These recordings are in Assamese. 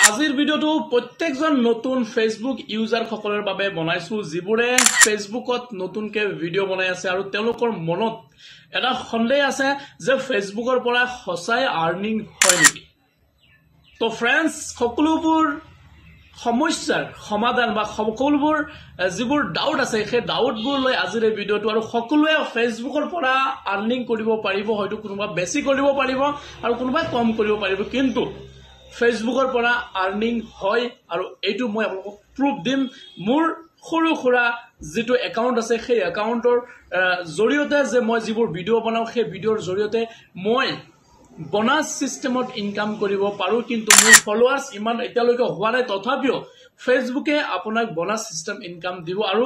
আজিৰ ভিডিওটো প্ৰত্যেকজন নতুন ফেসবুক ইউজাৰ সকলৰ বাবে বনাইছো যিবোৰে ফেসবুকত নতুনকে ভিডিও বনাই আছে আৰু তেওঁলোকৰ মনত এটা সন্দেহ আছে যে ফেসবুকৰ পৰা সঁচাই আৰ্নিং হয় নেকি। তো ফ্ৰেন্ডছ, সকলোবোৰ সমস্যাৰ সমাধান বা সকলোবোৰ যিবোৰ ডাউট আছে সেই ডাউটবোৰ লৈ আজিৰ এই ভিডিওটো। আৰু সকলোৱে ফেসবুকৰ পৰা আৰ্নিং কৰিব পাৰিব, হয়তো কোনোবা বেছি কৰিব পাৰিব আৰু কোনোবা কম কৰিব পাৰিব, কিন্তু ফেসবুকৰ পৰা আৰ্নিং হয় আৰু এইটো মই আপোনালোকক প্ৰুফ দিম। মোৰ সৰু সুৰা যিটো একাউণ্ট আছে সেই একাউণ্টৰ জৰিয়তে যে মই যিবোৰ ভিডিঅ' বনাওঁ সেই ভিডিঅ'ৰ জৰিয়তে মই বোনাস সিস্টেমত ইনকাম কৰিব পাৰো, কিন্তু মোৰ ফলোৱাৰ্স ইমান এতিয়ালৈকে হোৱা নাই, তথাপিও ফেসবুকে আপোনাক বোনাস সিস্টেম ইনকাম দিব। আৰু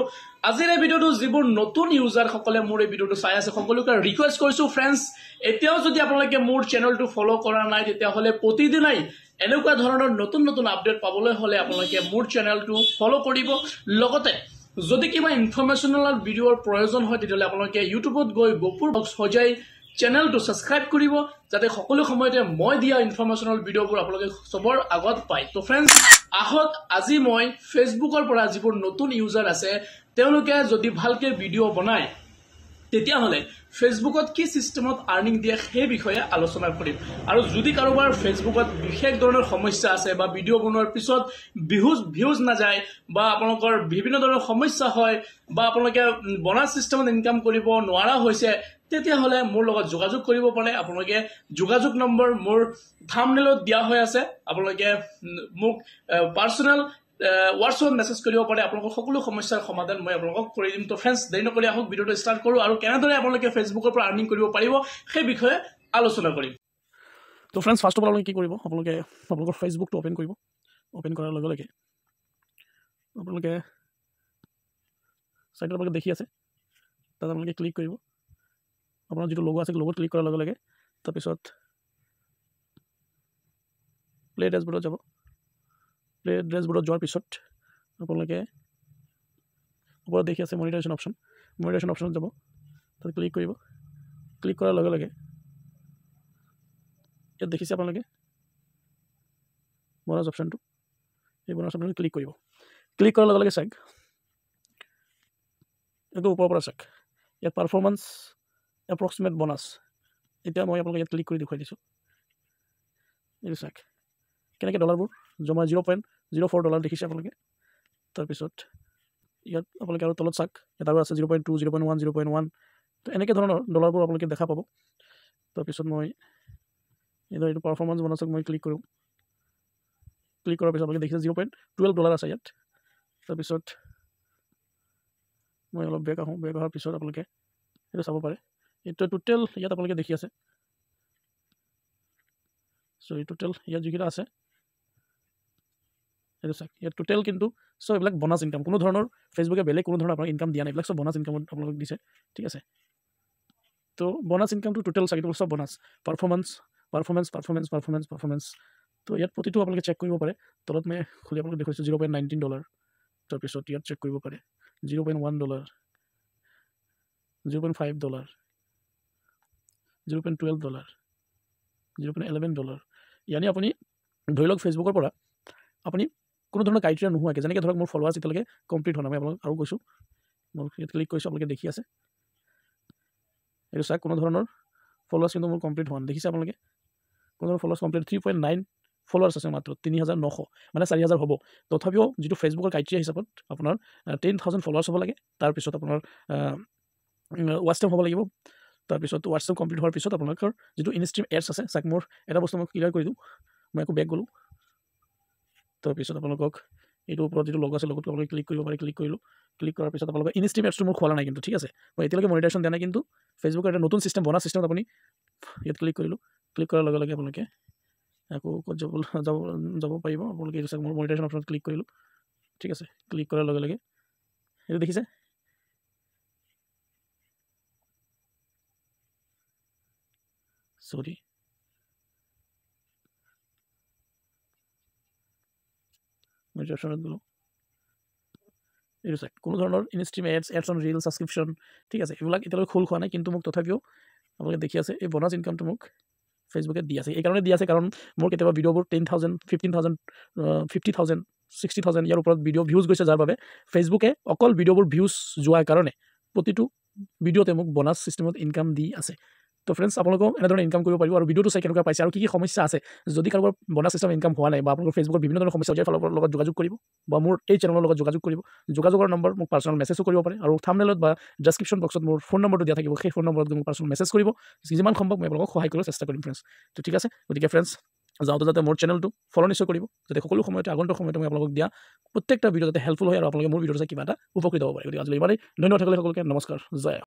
আজিৰ এই ভিডিঅ'টো যিবোৰ নতুন ইউজাৰ সকলে মোৰ এই ভিডিঅ'টো চাই আছে সকলোকে ৰিকুৱেষ্ট কৰিছো ফ্ৰেন্ডছ, এতিয়াও যদি আপোনালোকে মোৰ চেনেলটো ফলো কৰা নাই তেতিয়াহ'লে প্ৰতিদিনাই এনেকুৱা ধৰণৰ নতুন নতুন আপডেট পাবলৈ হলে আপোনালোকে মোৰ চেনেলটো ফলো কৰিব। লগতে যদি কিবা ইনফৰমেশনাল ভিডিঅ'ৰ প্ৰয়োজন হয় তেতিয়াহ'লে আপোনালোকে ইউটিউবত গৈ গপুৰ বক্স সজাই চেনেলটো সাবস্ক্ৰাইব কৰিব, যাতে সকলো সময়তে মই দিয়া ইনফৰমেশনাল ভিডিঅ'বোৰ আপোনালোকে সবৰ আগত পায়। তো ফ্ৰেন্ডছ, আহক আজি মই ফেসবুকৰ পৰা যিবোৰ নতুন ইউজাৰ আছে তেওঁলোকে যদি ভালকে ভিডিঅ' বনায় তেতিয়াহ'লে ফেসবুকত কি সিস্টেমত আৰ্নিং দিয়ে সেই বিষয়ে আলোচনা কৰিম। আৰু যদি কাৰোবাৰ ফেসবুকত বিশেষ ধৰণৰ সমস্যা আছে বা ভিডিঅ' বনোৱাৰ পিছত ভিউজ নাযায় বা আপোনালোকৰ বিভিন্ন ধৰণৰ সমস্যা হয় বা আপোনালোকে বোনাস সিস্টেমত ইনকাম কৰিব নোৱাৰা হৈছে, তেতিয়াহ'লে মোৰ লগত যোগাযোগ কৰিব পাৰে। আপোনালোকে যোগাযোগ নম্বৰ মোৰ থাম্বনেইলত দিয়া হৈ আছে, আপোনালোকে মোক পাৰ্সোনেল হোৱাটছএপ মেছেজ কৰিব পাৰে, আপোনালোকৰ সকলো সমস্যাৰ সমাধান মই আপোনালোকক কৰি দিম। তো ফ্ৰেন্ডছ, দেৰি নকৰি আহক ভিডিঅ'টো ষ্টাৰ্ট কৰোঁ আৰু কেনেদৰে আপোনালোকে ফেসবুকৰ পৰা আৰ্নিং কৰিব পাৰিব সেই বিষয়ে আলোচনা কৰিম। তো ফ্ৰেন্ডছ, ফাৰ্ষ্ট অফ অল আপোনালোকে কি কৰিব, আপোনালোকৰ ফেসবুকটো অপেন কৰিব। অপেন কৰাৰ লগে লগে আপোনালোকে সাইটত আপোনালোকে দেখি আছে তাত আপোনালোকে ক্লিক কৰিব। আপোনাৰ যিটো লগো আছে লগোত ক্লিক কৰাৰ লগে লগে তাৰপিছত প্লে ডেশবোৰ্ডত যাব। প্লে ডেশবোৰ্ডত যোৱাৰ পিছত আপোনালোকে ওপৰত দেখি আছে মনিটাইজেশ্যন অপশ্যনত যাব, তাত ক্লিক কৰিব। ক্লিক কৰাৰ লগে লগে ইয়াত দেখিছে আপোনালোকে বোনাস অপশ্যনটো, এই বোনাস অপশ্যনটো ক্লিক কৰিব। ক্লিক কৰাৰ লগে লগে চাওক এইটো ওপৰৰ পৰা চাওক, ইয়াত পাৰফৰ্মেঞ্চ এপ্ৰক্সিমেট বোনাস। এতিয়া মই আপোনালোকে ইয়াত ক্লিক কৰি দেখুৱাই দিছোঁ। এইটো চাওক কেনেকৈ ডলাৰবোৰ জমা $0.04 দেখিছে আপোনালোকে। তাৰপিছত ইয়াত আপোনালোকে আৰু তলত চাওক ইয়াত আৰু আছে 0.2, 0.1, 0.1। তো এনেকৈ ধৰণৰ ডলাৰবোৰ আপোনালোকে দেখা পাব। তাৰপিছত মই এইটো পাৰফৰ্মেঞ্চ বোনাছক মই ক্লিক কৰোঁ। ক্লিক কৰাৰ পিছত আপোনালোকে দেখিছে $0.12 আছে ইয়াত। তাৰপিছত মই অলপ বেক আহোঁ, বেক অহাৰ পিছত আপোনালোকে এইটো চাব পাৰে। এইটো টোটেল ইয়াত আপোনালোকে দেখি আছে। এই টোটেল ইয়াত যিকেইটা আছে এইটো চাওক, ইয়াত টোটেল কিন্তু সব এইবিলাক বোনাছ ইনকাম, কোনো ধৰণৰ ফেসবুকে বেলেগ কোনো ধৰণৰ আপোনাক ইনকাম দিয়া নাই, এইবিলাক সব বোনাছ ইনকামত আপোনালোক দিছে, ঠিক আছে। তো বোনাছ ইনকামটো টোটেল চাওক, এইটো সব বোনাছ পাৰফৰ্মেঞ্চ। তো ইয়াত প্ৰতিটো আপোনালোকে চেক কৰিব পাৰে। তলত মই খুলি আপোনালোকে দেখুৱাইছোঁ $0.19। তাৰপিছত ইয়াত চেক কৰিব পাৰে $0.1, $0.5, $0.12, $0.11। ইয়ানি আপুনি ধৰি লওক ফেসবুকৰ পৰা আপুনি কোনো ধৰণৰ ক্ৰাইটেৰিয়া নোহোৱাকৈ, যেনেকৈ ধৰক মোৰ ফলোৱাৰ্ছ এতিয়ালৈকে কমপ্লিট হোৱা নাই, মই আপোনালোক আৰু কৈছোঁ, মোৰ ইয়াত ক্লিক কৰিছোঁ, আপোনালোকে দেখি আছে এইটো চাওক কোনো ধৰণৰ ফলোৱাৰ্ছ কিন্তু মোৰ কমপ্লিট হোৱা নাই, দেখিছে আপোনালোকে কোনো ধৰণৰ ফলোৱাৰ্ছ কমপ্লিট 3.9 ফলোৱাৰ্ছ আছে মাত্ৰ, 3900 মানে 4000 হ'ব। তথাপিও যিটো ফেসবুকৰ ক্ৰাইটেৰিয়া হিচাপত আপোনাৰ 10,000 ফলোৱাৰ্ছ হ'ব লাগে। তাৰপিছত আপোনাৰ ৱাটছ টাইম হ'ব লাগিব। তাৰপিছত ৱাটছ টাইম কমপ্লিট হোৱাৰ পিছত আপোনালোকৰ যিটো ইনষ্ট্ৰীম এডছ আছে, চাওক মোৰ এটা বস্তু মই ক্লিয়াৰ কৰি দিওঁ, মই আকৌ বেক গ'লোঁ। তাৰপিছত আপোনালোকক এইটো ওপৰত যিটো লগ আছে লগতো আপোনালোকে ক্লিক কৰিব পাৰে। ক্লিক কৰিলোঁ, ক্লিক কৰাৰ পিছত আপোনালোকৰ ইনষ্ট্ৰীম এডছটো মোৰ খোলা নাই কিন্তু, ঠিক আছে। মই এতিয়ালৈকে মনিটাইজেশ্যন দিয়া নাই, কিন্তু ফেসবুকৰ এটা নতুন চিষ্টেম বোনাছ চিষ্টেমত আপুনি ইয়াত ক্লিক কৰিলোঁ। ক্লিক কৰাৰ লগে লগে আপোনালোকে আকৌ ক'ত যাব পাৰিব। আপোনালোকে এইটো চাওক মোৰ মনিটাইজেশ্যন অপশ্যনত ক্লিক কৰিলোঁ, ঠিক আছে। ক্লিক কৰাৰ লগে লগে এইটো দেখিছে মনিটাইজেশ্যনত গ'লোঁ, এইটো চাওক কোনো ধৰণৰ ইনষ্ট্ৰীম এডছ অন ৰিল ছাবস্ক্ৰিপশ্যন, ঠিক আছে। এইবিলাক এতিয়ালৈকে খোল খোৱা নাই, কিন্তু মোক তথাপিও আপোনালোকে দেখি আছে এই বোনাছ ইনকামটো মোক ফেচবুকে দি আছে। এই কাৰণে দি আছে কাৰণ মোৰ কেতিয়াবা ভিডিঅ'বোৰ 10,000 15,000 50,000 60,000 ইয়াৰ ওপৰত ভিডিঅ' ভিউজ গৈছে, যাৰ বাবে ফেচবুকে অকল ভিডিঅ'বোৰ ভিউজ যোৱাৰ কাৰণে প্ৰতিটো ভিডিঅ'তে মোক বনাছ ছিষ্টেমত ইনকাম দি আছে। তো ফ্ৰেণ্ডছ, আপোনালোকেও এনেধৰণে ইনকাম কৰিব পাৰিব আৰু ভিডিঅ'টো চাই কেনেকুৱা পাইছে আৰু কি সমস্যা আছে। যদি কাৰোবাৰ বনাছ ছিষ্টেম ইনকাম হোৱা নাই বা আপোনালোকৰ ফেচবুকত বিভিন্ন ধৰণৰ সমস্যা ইয়াৰ ফালৰ লগত যোগাযোগ কৰিব বা মোৰ এই চেনেলৰ লগত যোগাযোগ কৰিব। যোগাযোগৰ নম্বৰ মোক পাৰ্চনেল মেছেজো কৰিব পাৰে আৰু থাম্বনেইলত বা ডেছক্ৰিপশ্যন বক্সত মোৰ ফোন নম্বৰটো দিয়া থাকিব। সেই ফোন নম্বৰত মোক পাৰ্চনেল মেছেজ কৰিব। যিমান সম্ভৱ মই আপোনালোকক সহায় কৰিবলৈ চেষ্টা কৰিম ফ্ৰেণ্ডছ। তো ঠিক আছে, গতিকে ফ্ৰেণ্ডছ যাওঁতে যাতে মোৰ চেনেলটো ফ'ল' নিশ্চয় কৰিব, যাতে সকলো সময়তে আগন্তুক সময়তে মই আপোনালোকক দিয়া প্ৰত্যেকটা ভিডিঅ' যাতে হেল্পফুল হয় আৰু আপোনালোকে মোৰ ভিডিঅ'টো চাই কিবা এটা উপকৃত হ'ব পাৰে। গতিকে আজিলৈ ইমানেই। ধন্যবাদ থাকিলে সকলোকে। নমস্কাৰ, জয়।